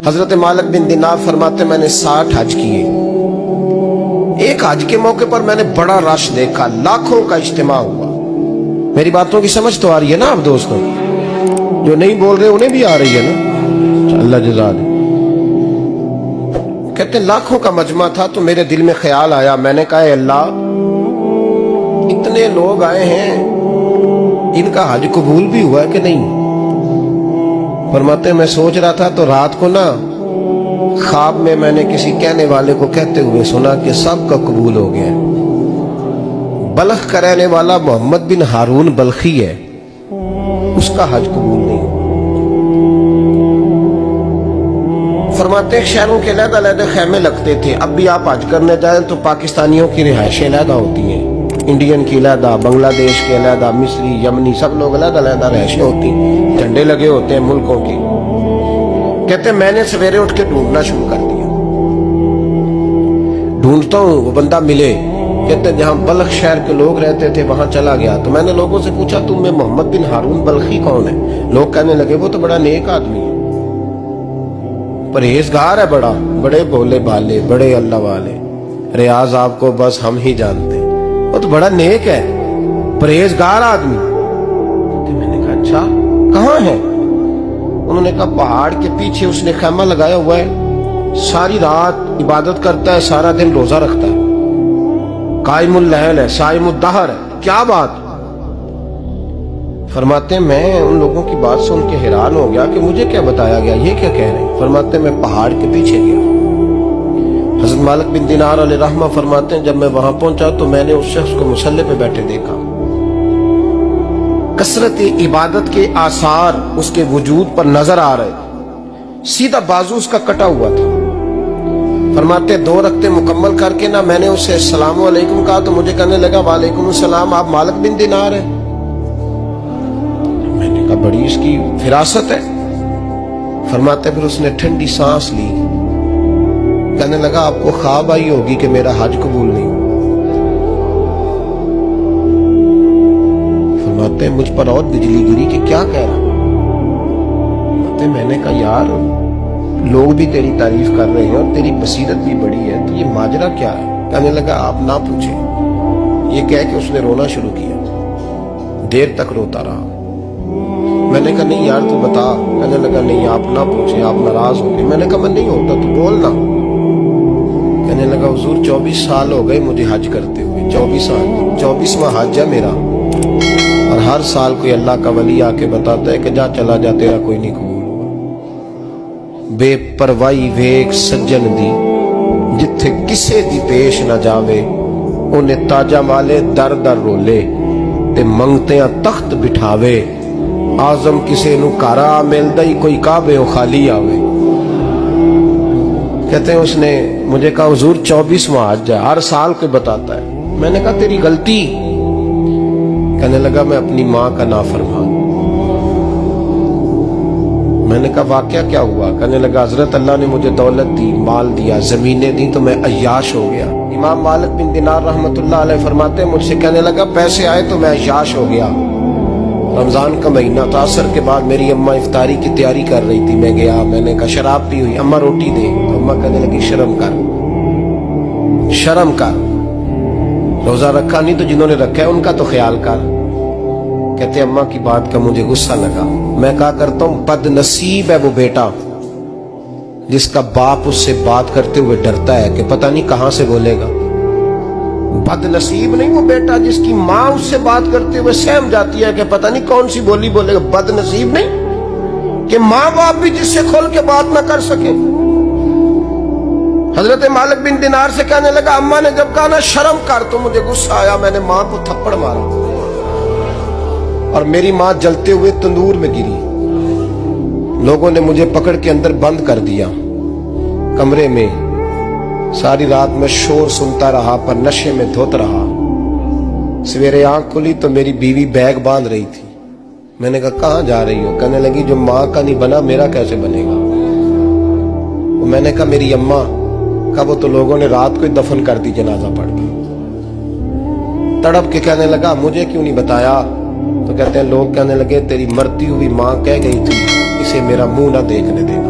حضرت مالک بن دینار فرماتے میں نے 60 حج کیے. ایک حج کے موقع پر میں نے بڑا رش دیکھا, لاکھوں کا اجتماع ہوا. میری باتوں کی سمجھ تو آ رہی ہے نا آپ دوستوں؟ جو نہیں بول رہے انہیں بھی آ رہی ہے نا؟ اللہ جزا دے. کہتے ہیں لاکھوں کا مجمع تھا تو میرے دل میں خیال آیا, میں نے کہا اے اللہ, اتنے لوگ آئے ہیں, ان کا حج قبول بھی ہوا ہے کہ نہیں؟ فرماتے ہیں میں سوچ رہا تھا تو رات کو نا خواب میں نے کسی کہنے والے کو کہتے ہوئے سنا کہ سب کا قبول ہو گیا. بلخ کا رہنے والا محمد بن ہارون بلخی ہے, اس کا حج قبول نہیں. فرماتے ہیں شہروں کے علیحدہ علیحدہ خیمے لگتے تھے. اب بھی آپ حج کرنے جائیں تو پاکستانیوں کی رہائشیں علیحدہ ہوتی ہیں, انڈین کی علیحدہ, بنگلہ دیش کے علیحدہ, مصری, یمنی, سب لوگ علیحدہ علیحدہ رہائشیں ہوتی ہیں, جھنڈے لگے ہوتے ہیں ملکوں کی. کہتے ہیں میں نے سویرے اٹھ کے ڈھونڈنا شروع کر دیا. ڈھونڈتا ہوں وہ بندہ ملے. کہتے ہیں جہاں بلخ شہر کے لوگ رہتے تھے وہاں چلا گیا تو میں نے لوگوں سے پوچھا تم میں محمد بن ہارون بلخی کون ہے؟ لوگ کہنے لگے وہ تو بڑا نیک آدمی ہے, پرہیزگار ہے, بڑے بولے بالے, بڑے اللہ والے, ریاض آپ کو بس ہم ہی جانتے ہیں, وہ تو بڑا نیک ہے, پرہیزگار آدمی. میں نے کہا اچھا کہاں ہے؟ انہوں نے کہا پہاڑ کے پیچھے اس نے خیمہ لگایا ہوا ہے, ساری رات عبادت کرتا ہے, سارا دن روزہ رکھتا ہے, قائم اللیل ہے, صائم الدہر ہے. کیا بات؟ فرماتے ہیں میں ان لوگوں کی بات سن کے حیران ہو گیا کہ مجھے کیا بتایا گیا, یہ کیا کہہ رہے ہیں. فرماتے ہیں میں پہاڑ کے پیچھے گیا. حضرت مالک بن دینار علیہ رحمہ فرماتے ہیں جب میں وہاں پہنچا تو میں نے اس شخص کو مصلی پہ بیٹھے دیکھا. کثرت عبادت کے آثار اس کے وجود پر نظر آ رہے. سیدھا بازو اس کا کٹا ہوا تھا. فرماتے 2 رکعتیں مکمل کر کے نا میں نے اسے السلام علیکم کہا تو مجھے کہنے لگا وعلیکم السلام, آپ مالک بن دینار ہیں؟ میں نے کہا بڑی اس کی فراست ہے. فرماتے پھر اس نے ٹھنڈی سانس لی, کہنے لگا آپ کو خواب آئی ہوگی کہ میرا حج قبول نہیں. فرماتے مجھ پر اور بجلی گری کہ کیا کہہ رہا. فرماتے میں نے کہا یار لوگ بھی تیری تعریف کر رہے ہیں اور تیری بصیرت بھی بڑی ہے, تو یہ ماجرا کیا ہے؟ کہنے لگا آپ نہ پوچھیں. یہ کہہ کے اس نے رونا شروع کیا, دیر تک روتا رہا. میں نے کہا نہیں یار تو بتا. کہنے لگا نہیں آپ نہ پوچھیں, آپ ناراض ہو گئے. میں نے کہا میں نہیں ہوتا تو بولنا. کہنے لگا حضور 24 سال ہو گئے مجھے حج کرتے ہوئے, 24 سال, 24واں حج ہے میرا, اور ہر سال کوئی اللہ کا ولی آ کے بتاتا ہے کہ جا چلا جا تیرا کوئی نہیں قبول. بے پروائی ویک سجن دی جتھے کسے دی پیش نہ جاوے, انہیں تاجہ والے در در رولے تے منگتیاں تخت بٹھاوے. آزم کسے نو کارا ملدا ہی کوئی کعبے و خالی آوے. کہتے ہیں اس نے مجھے کہا حضور 24واں حج ہے, ہر سال کوئی بتاتا ہے. میں نے کہا تیری غلطی. کہنے لگا میں اپنی ماں کا نافرمان. میں نے کہا واقعہ کیا ہوا؟ کہنے لگا حضرت اللہ نے مجھے دولت دی, مال دیا, زمینیں دی تو میں عیاش ہو گیا. امام مالک بن دینار رحمت اللہ علیہ فرماتے ہیں مجھ سے کہنے لگا پیسے آئے تو میں عیاش ہو گیا. رمضان کا مہینہ تھا, عصر کے بعد میری اماں افطاری کی تیاری کر رہی تھی, میں گیا. میں نے کہا شراب پی ہوئی, اماں روٹی دے. تو اماں کہنے لگی شرم کر, شرم کر, روزہ رکھا نہیں تو جنہوں نے رکھا ہے ان کا تو خیال کر. کہتے اماں کی بات کا مجھے غصہ لگا. میں کہا کرتا ہوں بد نصیب ہے وہ بیٹا جس کا باپ اس سے بات کرتے ہوئے ڈرتا ہے کہ پتہ نہیں کہاں سے بولے گا. بد نصیب نہیں وہ بیٹا جس کی ماں اس سے بات کرتے ہوئے سہم جاتی ہے کہ پتہ نہیں کون سی بولی بولے گا. بد نصیب نہیں کہ ماں باپ بھی جس سے کھول کے بات نہ کر سکے. حضرت مالک بن دینار سے کہنے لگا اماں نے جب کہا نا شرم کر تو مجھے غصہ آیا, میں نے ماں کو تھپڑ مارا اور میری ماں جلتے ہوئے تندور میں گری. لوگوں نے مجھے پکڑ کے اندر بند کر دیا کمرے میں. ساری رات میں شور سنتا رہا پر نشے میں دھوت رہا. سویرے آنکھ کھلی تو میری بیوی بیگ باندھ رہی تھی. میں نے کہا کہاں جا رہی ہو؟ کہنے لگی جو ماں کا نہیں بنا میرا کیسے بنے گا. میں نے کہا میری اماں کا وہ تو لوگوں نے رات کو ہی دفن کر دی جنازہ پڑھ کے. تڑپ کے کہنے لگا مجھے کیوں نہیں بتایا؟ تو کہتے ہیں لوگ کہنے لگے تیری مرتی ہوئی ماں کہہ گئی تھی اسے میرا منہ نہ دیکھنے دینا.